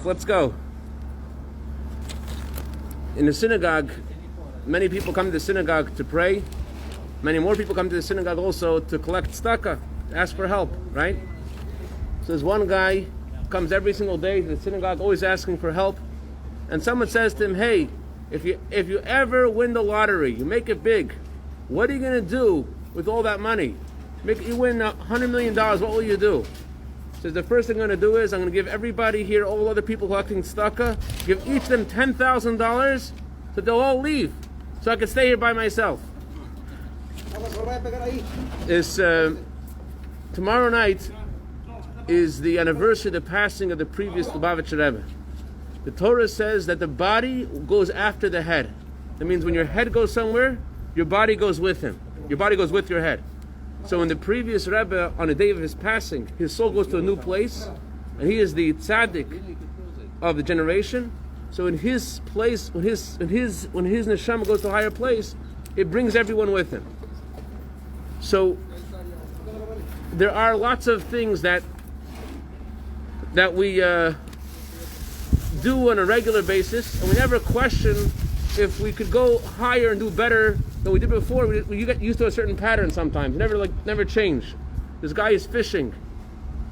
Let's go. In the synagogue, many people come to the synagogue to pray. Many more people come to the synagogue also to collect tzedakah, to ask for help, right? So there's one guy comes every single day to the synagogue, always asking for help. And someone says to him, hey, if you ever win the lottery, you make it big, what are you going to do with all that money? You win $100 million, what will you do? He says, the first thing I'm going to do is I'm going to give everybody here, all other people collecting tzedakah, give each of them $10,000 so they'll all leave, so I can stay here by myself. Tomorrow night is the anniversary of the passing of the previous Lubavitcher Rebbe. The Torah says that the body goes after the head. That means when your head goes somewhere, your body goes with him. Your body goes with your head. So in the previous Rebbe, on the day of his passing, his soul goes to a new place, and he is the tzaddik of the generation. So in his place, when his neshama goes to a higher place, it brings everyone with him. So there are lots of things that we do on a regular basis, and we never question if we could go higher and do better than we did before. We get used to a certain pattern sometimes, never change. This guy is fishing,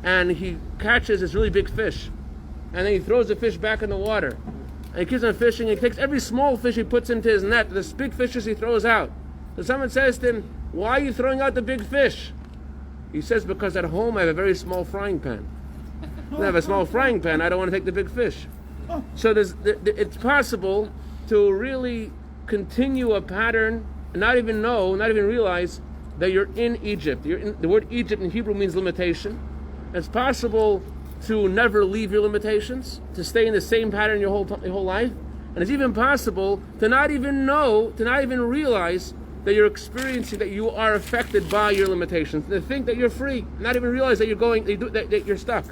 and he catches this really big fish, and then he throws the fish back in the water, and he keeps on fishing. He takes every small fish he puts into his net, the big fishes he throws out. So someone says to him, why are you throwing out the big fish? He says, because at home I have a very small frying pan. When I have a small frying pan, I don't want to take the big fish. So it's possible to really continue a pattern and not even realize that you're in Egypt. The word Egypt in Hebrew means limitation. It's possible to never leave your limitations, to stay in the same pattern your whole life. And it's even possible to not even realize that you're experiencing, that you are affected by your limitations, to think that you're free, not even realize that that you're stuck.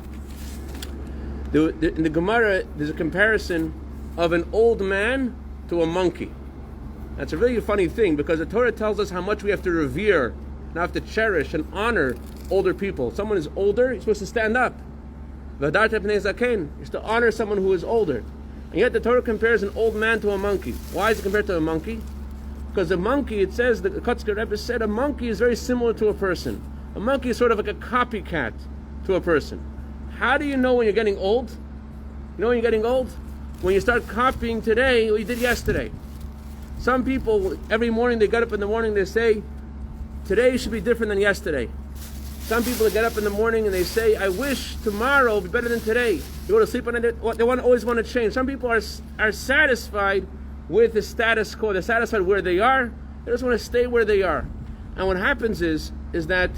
In the Gemara, there's a comparison of an old man to a monkey. That's a really funny thing, because the Torah tells us how much we have to revere, and have to cherish and honor older people. If someone is older, you're supposed to stand up. You're supposed to honor someone who is older. And yet the Torah compares an old man to a monkey. Why is it compared to a monkey? Because a monkey, it says, the Kotzker Rebbe said, a monkey is very similar to a person. A monkey is sort of like a copycat to a person. How do you know when you're getting old? You know when you're getting old? When you start copying today what you did yesterday. Some people, every morning they get up in the morning, they say, today should be different than yesterday. Some people get up in the morning and they say, I wish tomorrow would be better than today. They go to sleep and they always want to change. Some people are satisfied with the status quo. They're satisfied where they are. They just want to stay where they are. And what happens is that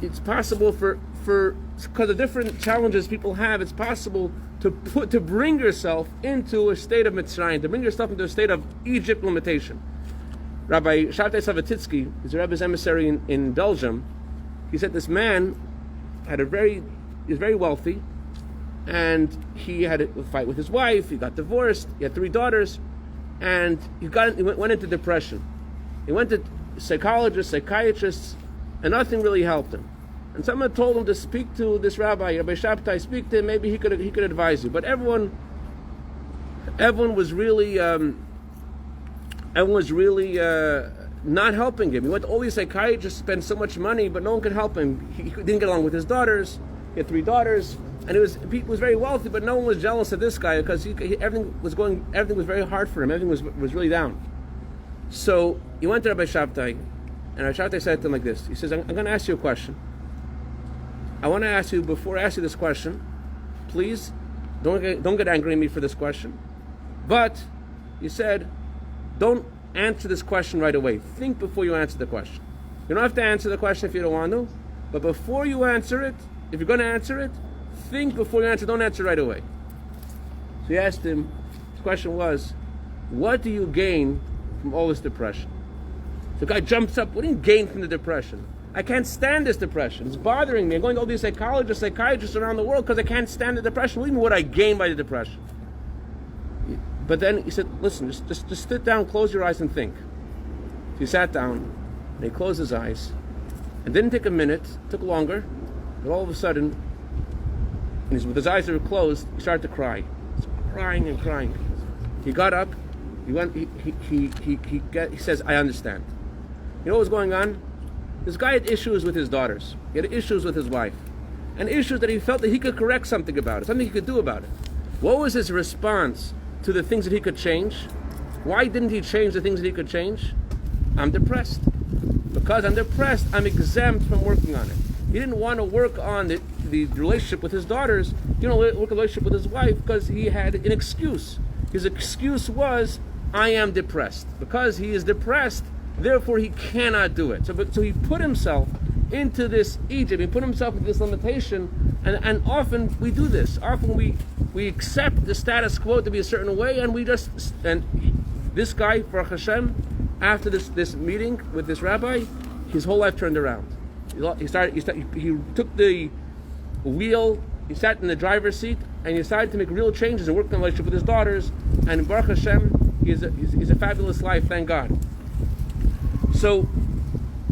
it's possible because of different challenges people have, it's possible to bring yourself into a state of Mitzrayim, to bring yourself into a state of Egypt limitation. Rabbi Shabtai Savatitsky is a Rebbe's emissary in Belgium. He said this man he was very wealthy, and he had a fight with his wife. He got divorced. He had 3 daughters, and he went into depression. He went to psychologists, psychiatrists, and nothing really helped him. And someone told him to speak to this rabbi, Rabbi Shabtai, speak to him, maybe he could advise you. But everyone was really not helping him. He went to all these psychiatrists, spent so much money, but no one could help him. He didn't get along with his daughters. He had 3 daughters, and he was very wealthy, but no one was jealous of this guy because everything was very hard for him. Everything was really down. So he went to Rabbi Shabtai, and Rabbi Shabtai said to him like this. He says, I'm going to ask you a question. I want to ask you, before I ask you this question, please don't get angry at me for this question. But he said, don't answer this question right away. Think before you answer the question. You don't have to answer the question if you don't want to, but before you answer it, if you're going to answer it, think before you answer. Don't answer right away. So he asked him, the question was, what do you gain from all this depression? The guy jumps up, what do you gain from the depression? I can't stand this depression. It's bothering me. I'm going to all these psychologists, psychiatrists around the world because I can't stand the depression. What do you mean what I gain by the depression? But then he said, listen, just sit down, close your eyes and think. So he sat down, and he closed his eyes. It didn't take a minute, it took longer, but all of a sudden, with his eyes that were closed, he started to cry. crying and crying. He got up. He went. He says, "I understand." You know what was going on? This guy had issues with his daughters. He had issues with his wife, and issues that he felt that he could correct something about it, something he could do about it. What was his response to the things that he could change? Why didn't he change the things that he could change? I'm depressed. Because I'm depressed, I'm exempt from working on it. He didn't want to work on the relationship with his daughters. He didn't work on the relationship with his wife because he had an excuse. His excuse was, I am depressed. Because he is depressed, therefore he cannot do it. So he put himself into this Egypt. He put himself into this limitation. And often we do this. Often we accept the status quo to be a certain way, and this guy, Baruch Hashem, after this meeting with this rabbi, his whole life turned around. He took the wheel, he sat in the driver's seat, and he decided to make real changes and work on the relationship with his daughters. And Baruch Hashem, he's a fabulous life, thank God. So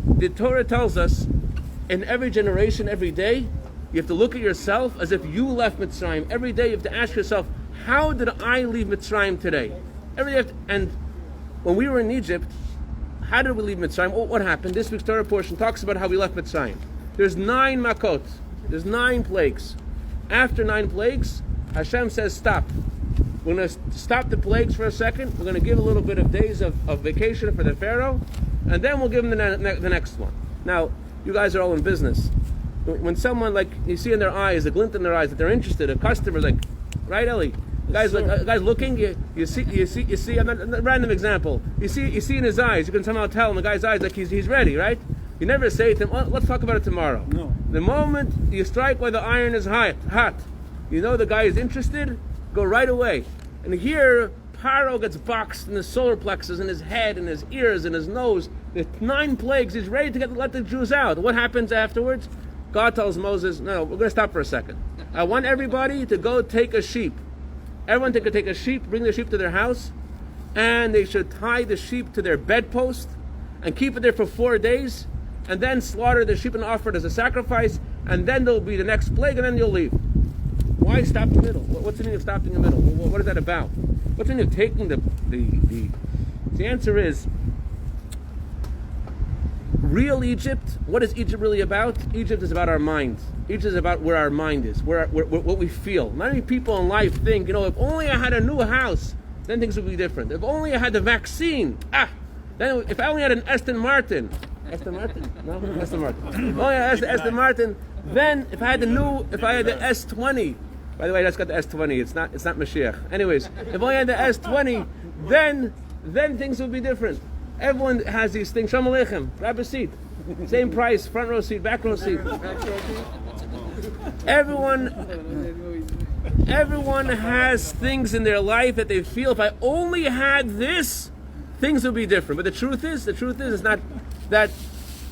the Torah tells us, in every generation, every day, you have to look at yourself as if you left Mitzrayim. Every day you have to ask yourself, how did I leave Mitzrayim today? Every day, and when we were in Egypt, how did we leave Mitzrayim? What happened? This week's Torah portion talks about how we left Mitzrayim. There's 9 makot. There's 9 plagues. After 9 plagues, Hashem says, stop. We're going to stop the plagues for a second. We're going to give a little bit of days of vacation for the Pharaoh, and then we'll give him the next one. Now, you guys are all in business. When someone, like, you see in their eyes, a glint in their eyes, that they're interested, a customer, like, right, Ellie? Guys looking, you see. I'm not a random example. You see in his eyes. You can somehow tell in the guy's eyes like he's ready, right? You never say to him, "Oh, let's talk about it tomorrow." No. The moment you strike while the iron is hot, you know the guy is interested. Go right away. And here, Paro gets boxed in his solar plexus, in his head, in his ears, in his nose. There's 9 plagues. He's ready to let the Jews out. What happens afterwards? God tells Moses, "No, we're going to stop for a second. I want everybody to go take a sheep. Everyone could take a sheep, bring the sheep to their house, and they should tie the sheep to their bedpost and keep it there for 4 days, and then slaughter the sheep and offer it as a sacrifice, and then there'll be the next plague, and then you'll leave." Why stop in the middle? What's the meaning of stopping in the middle? What is that about? What's the meaning of taking the answer is, real Egypt, what is Egypt really about? Egypt is about our mind. Egypt is about where our mind is, what we feel. Not many people in life think, if only I had a new house, then things would be different. If only I had the vaccine, then if I only had an Aston Martin. Aston Martin? No, Aston Martin. Oh yeah, Aston Martin. Then if I had the S20, by the way, that's got the S20, it's not Mashiach. Anyways, if I had the S20, then things would be different. Everyone has these things. Shalom Aleichem. Grab a seat. Same price, front row seat, back row seat. Everyone has things in their life that they feel, if I only had this, things would be different. But the truth is, it's not that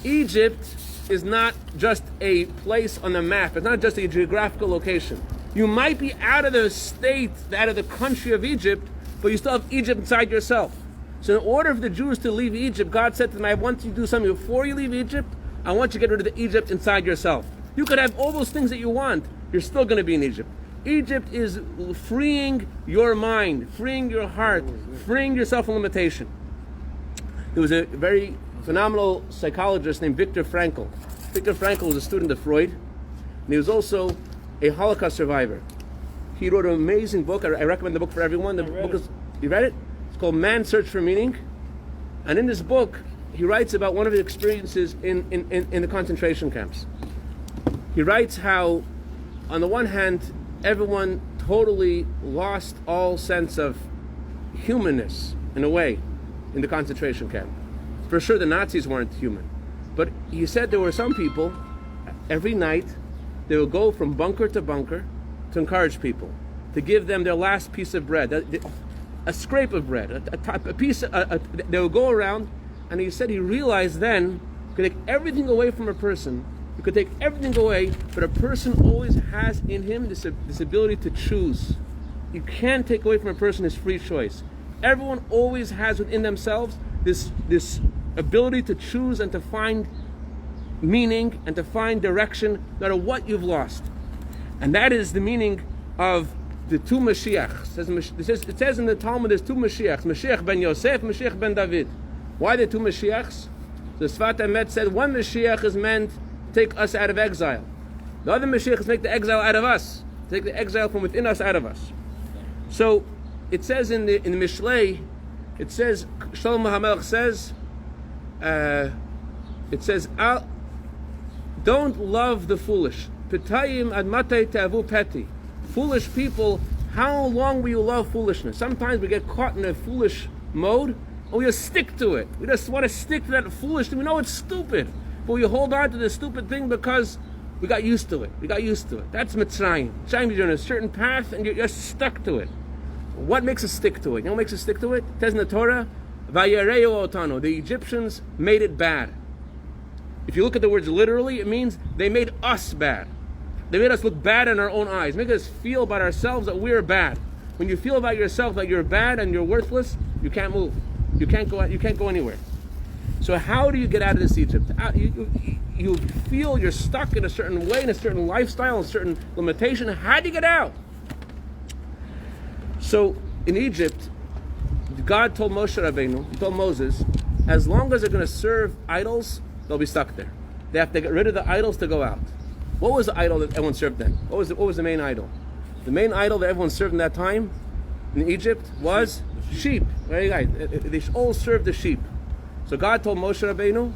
Egypt is not just a place on the map. It's not just a geographical location. You might be out of the state, out of the country of Egypt, but you still have Egypt inside yourself. So in order for the Jews to leave Egypt, God said to them, I want you to do something before you leave Egypt. I want you to get rid of the Egypt inside yourself. You could have all those things that you want. You're still going to be in Egypt. Egypt is freeing your mind, freeing your heart, freeing yourself from limitation. There was a very phenomenal psychologist named Viktor Frankl. Viktor Frankl was a student of Freud, and he was also a Holocaust survivor. He wrote an amazing book. I recommend the book for everyone. You read it? It's called Man's Search for Meaning. And in this book, he writes about one of his experiences in the concentration camps. He writes how, on the one hand, everyone totally lost all sense of humanness, in a way, in the concentration camp. For sure, the Nazis weren't human. But he said there were some people, every night, they would go from bunker to bunker to encourage people, to give them their last piece of bread, a scrape of bread, a piece. They would go around, and he said he realized then, you could take everything away from a person, you could take everything away, but a person always has in him this ability to choose. You can't take away from a person his free choice. Everyone always has within themselves this ability to choose and to find meaning and to find direction, no matter what you've lost. And that is the meaning of the two Mashiachs. It says in the Talmud there's two Mashiachs, Mashiach ben Yosef, Mashiach ben David. Why the two Mashiachs? The Sfat Emet said one Mashiach is meant to take us out of exile. The other Mashiach is make the exile out of us, take the exile from within us out of us. So it says in the Mishlei, it says Shlomo HaMelech says, don't love the foolish. Petayim ad matay te'avu peti. Foolish people, how long will you love foolishness? Sometimes we get caught in a foolish mode, and we just stick to it. We just want to stick to that foolish thing. We know it's stupid, but we hold on to the stupid thing because we got used to it. That's Mitzrayim. Mitzrayim, you're on a certain path, and you're just stuck to it. What makes us stick to it? You know what makes us stick to it? It says in the Torah, Vayareu otanu. The Egyptians made it bad. If you look at the words literally, it means they made us bad. They made us look bad in our own eyes. Make us feel about ourselves that we're bad. When you feel about yourself that you're bad and you're worthless, you can't move. You can't go anywhere. So how do you get out of this Egypt? You feel you're stuck in a certain way, in a certain lifestyle, a certain limitation. How do you get out? So in Egypt, God told Moshe Rabbeinu, he told Moses, as long as they're going to serve idols, they'll be stuck there. They have to get rid of the idols to go out. What was the idol that everyone served then? What was the main idol? The main idol that everyone served in that time in Egypt was sheep. Right, guys? They all served the sheep. So God told Moshe Rabbeinu,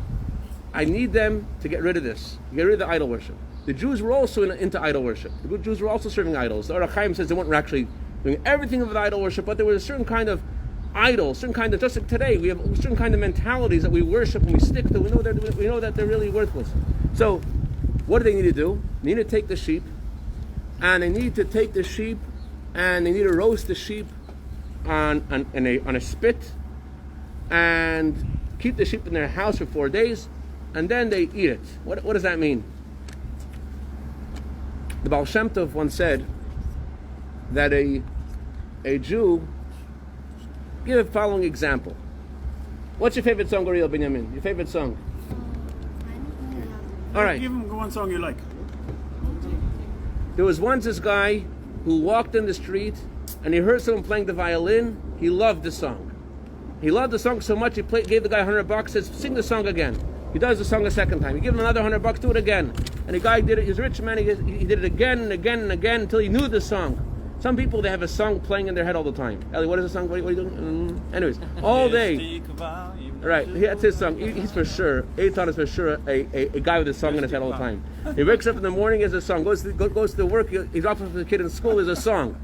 I need them to get rid of this. Get rid of the idol worship. The Jews were also into idol worship. The Jews were also serving idols. The Or HaChaim says they weren't actually doing everything of the idol worship, but there was a certain kind of idol, certain kind of, just like today, we have certain kind of mentalities that we worship and we stick to. We know that they're really worthless. So what do they need to do? They need to take the sheep, and they need to roast the sheep on a spit, and keep the sheep in their house for 4 days, and then they eat it. What does that mean? The Baal Shem Tov once said that a Jew, give the following example. What's your favorite song, Ariel Binyamin? Your favorite song? All right. Give him one song you like. There was once this guy who walked in the street and he heard someone playing the violin. He loved the song. He loved the song so much he gave the guy $100, says, sing the song again. He does the song a second time. He gave him another $100, do it again. And the guy did it, he's a rich man, he did it again and again and again until he knew the song. Some people, they have a song playing in their head all the time. Ellie, what is the song? What are you doing? Anyways, all day. Right, that's his song. He's for sure, Eitan is for sure a guy with a song in his head all the time. He wakes up in the morning, has a song. Goes to work, he drops off the kid in school, there's a song.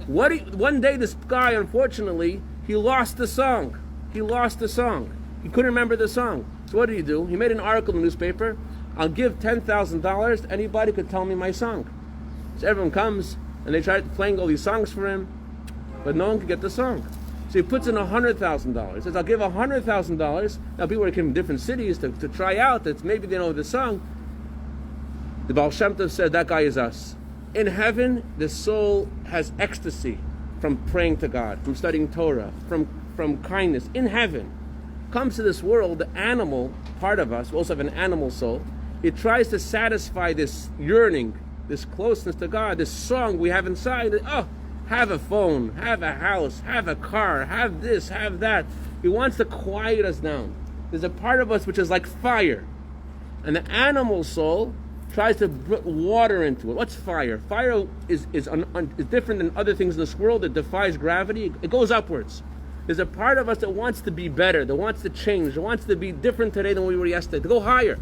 One day, this guy, unfortunately, he lost the song. He couldn't remember the song. So what did he do? He made an article in the newspaper. I'll give $10,000 to anybody who could tell me my song. So everyone comes, and they tried playing all these songs for him, but no one could get the song. So he puts in $100,000. He says, I'll give $100,000. Now people are coming from different cities to try out, that maybe they know the song. The Baal Shem Tov said, that guy is us. In heaven, the soul has ecstasy from praying to God, from studying Torah, from kindness. In heaven, comes to this world, the animal part of us, we also have an animal soul. It tries to satisfy this yearning, this closeness to God, this song we have inside. Oh, have a phone, have a house, have a car, have this, have that. He wants to quiet us down. There's a part of us which is like fire. And the animal soul tries to put water into it. What's fire? Fire is different than other things in this world. It defies gravity. It goes upwards. There's a part of us that wants to be better, that wants to change, that wants to be different today than we were yesterday, to go higher.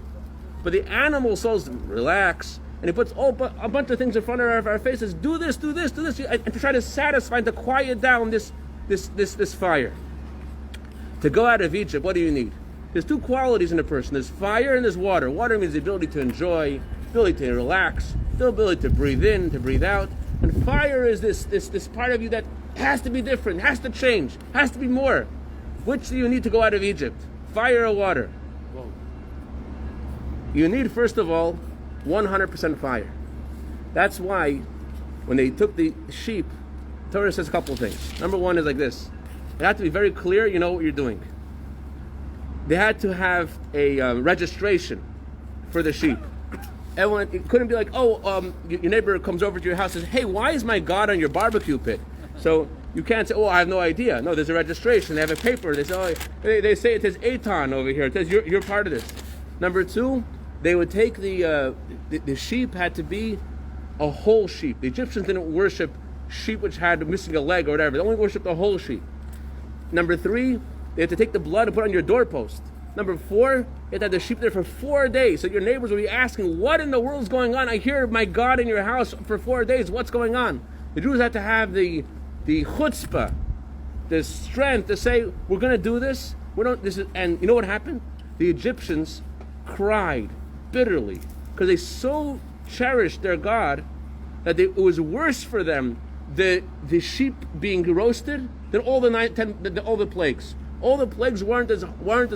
But the animal soul relax, and he puts a bunch of things in front of our faces. Do this, and to try to satisfy, to quiet down this fire. To go out of Egypt, what do you need? There's two qualities in a person. There's fire and there's water. Water means the ability to enjoy, ability to relax, the ability to breathe in, to breathe out. And fire is this part of you that has to be different, has to change, has to be more. Which do you need to go out of Egypt? Fire or water? Whoa. You need, first of all, 100% fire. That's why when they took the sheep, Torah says a couple of things. Number one is like this. You have to be very clear, you know what you're doing. They had to have a registration for the sheep. Everyone, it couldn't be like, your neighbor comes over to your house and says, hey, why is my God on your barbecue pit? So you can't say, I have no idea. No, there's a registration. They have a paper. They say, they say it says Eitan over here. It says you're part of this. Number two, they would take the sheep had to be a whole sheep. The Egyptians didn't worship sheep which had missing a leg or whatever. They only worshiped the whole sheep. Number three, they had to take the blood and put it on your doorpost. Number four, you had to have the sheep there for 4 days. So your neighbors will be asking, what in the world is going on? I hear my God in your house for 4 days. What's going on? The Jews had to have the chutzpah, the strength to say, we're going to do this. And you know what happened? The Egyptians cried bitterly because they so cherished their God that it was worse for them the sheep being roasted than all the plagues. All the plagues weren't as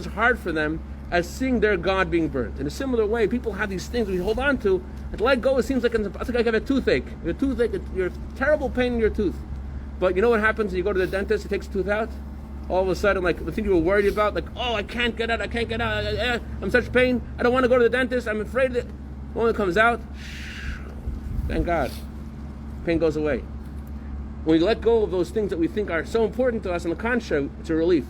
hard for them as seeing their God being burnt. In a similar way, people have these things we hold on to. And to let go, it seems like it's like I have a toothache. You're terrible pain in your tooth. But you know what happens when you go to the dentist? He takes the tooth out. All of a sudden, like the thing you were worried about, like, I can't get out. I'm such pain. I don't want to go to the dentist. I'm afraid that when it comes out, thank God, pain goes away. When we let go of those things that we think are so important to us, on the contrary, it's a relief.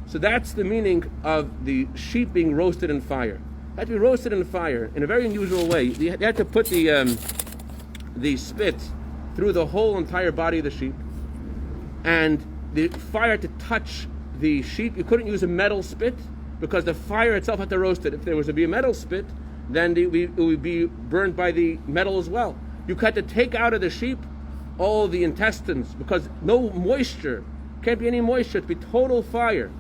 So that's the meaning of the sheep being roasted in fire. It had to be roasted in fire in a very unusual way. They had to put the spit through the whole entire body of the sheep, and the fire had to touch the sheep. You couldn't use a metal spit because the fire itself had to roast it. If there was to be a metal spit, then it would be burned by the metal as well. You had to take out of the sheep all the intestines because no moisture, can't be any moisture, to be total fire.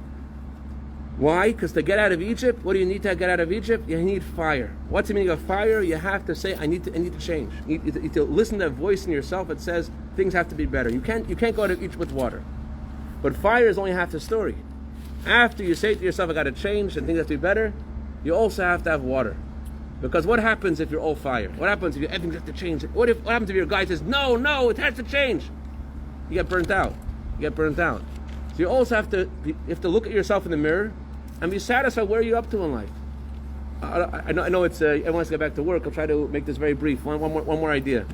Why? Because to get out of Egypt, what do you need to get out of Egypt? You need fire. What's the meaning of fire? You have to say, I need to change. You need to listen to that voice in yourself that says things have to be better. You can't go out of Egypt with water. But fire is only half the story. After you say to yourself, I got to change and things have to be better, you also have to have water. Because what happens if you're all fire? What happens if everything has to change? What happens if your guy says, no, it has to change? You get burnt out. So you also have to look at yourself in the mirror and be satisfied where you're up to in life. I know it's everyone wants to get back to work. I'll try to make this very brief. One more idea.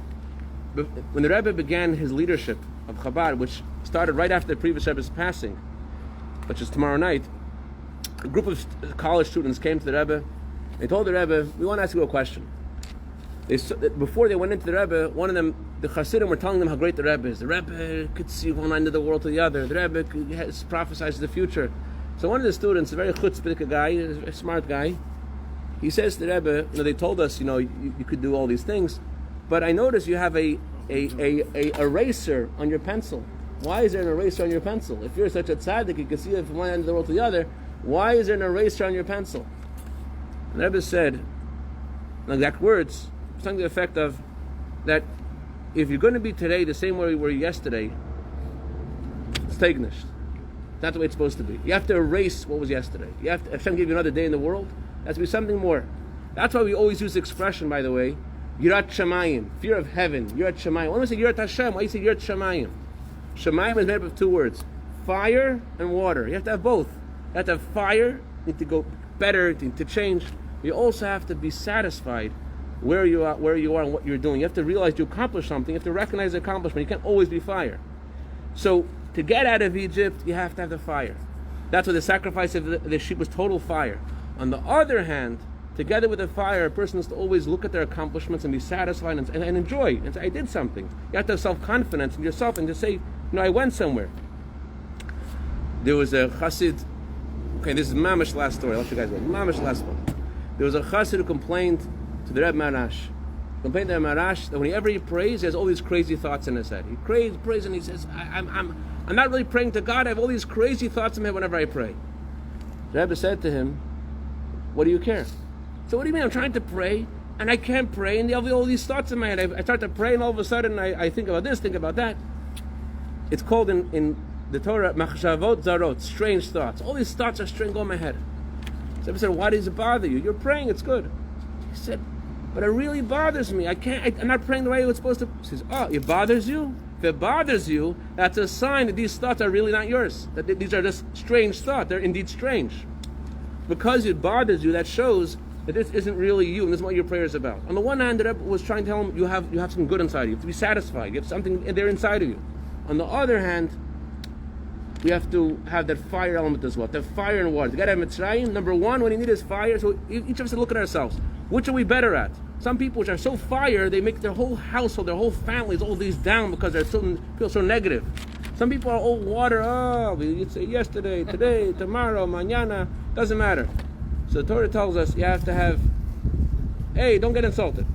When the Rebbe began his leadership of Chabad, which started right after the previous Rebbe's passing, which is tomorrow night, a group of college students came to the Rebbe. They told the Rebbe, we want to ask you a question. Before they went into the Rebbe, one of them, the Hasidim, were telling them how great the Rebbe is. The Rebbe could see one end of the world to the other. The Rebbe prophesies the future. So one of the students, a very chutzpah guy, a smart guy, he says to the Rebbe, they told us, you could do all these things, but I noticed you have a eraser on your pencil. Why is there an eraser on your pencil? If you're such a tzaddik, you can see it from one end of the world to the other, why is there an eraser on your pencil? And the Rebbe said, in exact words, something to the effect of that if you're going to be today the same way you were yesterday, it's tegnish. That's the way it's supposed to be. You have to erase what was yesterday. If Hashem gave you another day in the world, there has to be something more. That's why we always use the expression, by the way, Yirat Shamayim, fear of heaven, Yirat Shamayim. Why don't we say Yirat Hashem? Why do you say Yirat Shamayim? Shamayim is made up of two words, fire and water. You have to have both. You have to have fire, you need to go better, to change. You also have to be satisfied where you are and what you're doing. You have to realize you accomplished something. You have to recognize the accomplishment. You can't always be fire. So to get out of Egypt, you have to have the fire. That's why the sacrifice of the sheep was total fire. On the other hand, together with the fire, a person has to always look at their accomplishments and be satisfied and enjoy and say, I did something. You have to have self-confidence in yourself and to say, I went somewhere. There was a chassid. Okay, this is Mamish last story. I'll let you guys know. Mamish last one. There was a chassid who complained to the Rebbe Marash. Complained to the Marash that whenever he prays, he has all these crazy thoughts in his head. He prays, and he says, I'm not really praying to God. I have all these crazy thoughts in my head whenever I pray. The Rebbe said to him, what do you care? So what do you mean? I'm trying to pray, and I can't pray, and I have all these thoughts in my head. I start to pray, and all of a sudden I think about this, think about that. It's called in the Torah, machshavot zarot, strange thoughts. All these thoughts are strange on my head. So I said, why does it bother you? You're praying, it's good. He said, but it really bothers me. I'm not praying the way it's supposed to. He says, it bothers you? If it bothers you, that's a sign that these thoughts are really not yours. That these are just strange thoughts. They're indeed strange. Because it bothers you, that shows that this isn't really you, and this is what your prayer is about. On the one hand, the Rebbe was trying to tell him you have something good inside of you. You have to be satisfied. You have something there inside of you. On the other hand, we have to have that fire element as well. That fire and water. You got to have Mitzrayim. Number one, what you need is fire. So each of us look at ourselves. Which are we better at? Some people which are so fire, they make their whole household, their whole families, all these down because they feel so negative. Some people are all water. Oh, you say yesterday, today, tomorrow, mañana. Doesn't matter. So the Torah tells us you have to have. Hey, don't get insulted.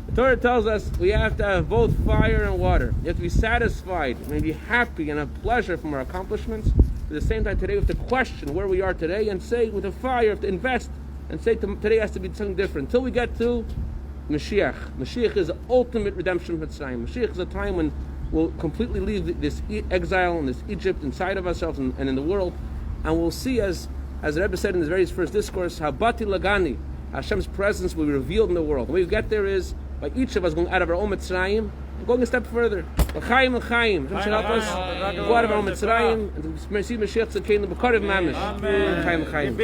The Torah tells us we have to have both fire and water. You have to be satisfied and be happy and have pleasure from our accomplishments. At the same time, today we have to question where we are today and say with the fire, we have to invest and say today has to be something different. Until we get to Mashiach. Mashiach is the ultimate redemption of Mitzrayim. Mashiach is a time when we'll completely leave this exile and this Egypt inside of ourselves and in the world. And we'll see, as the Rebbe said in his very first discourse, how Bati Lagani, Hashem's presence will be revealed in the world. The way we get there is by each of us going out of our own Mitzrayim and going a step further. L'chaim, l'chaim. Hashem should help us go out of our own Mitzrayim and to see Mashiach Tzedkeinu b'karev mamish. L'chaim, l'chaim.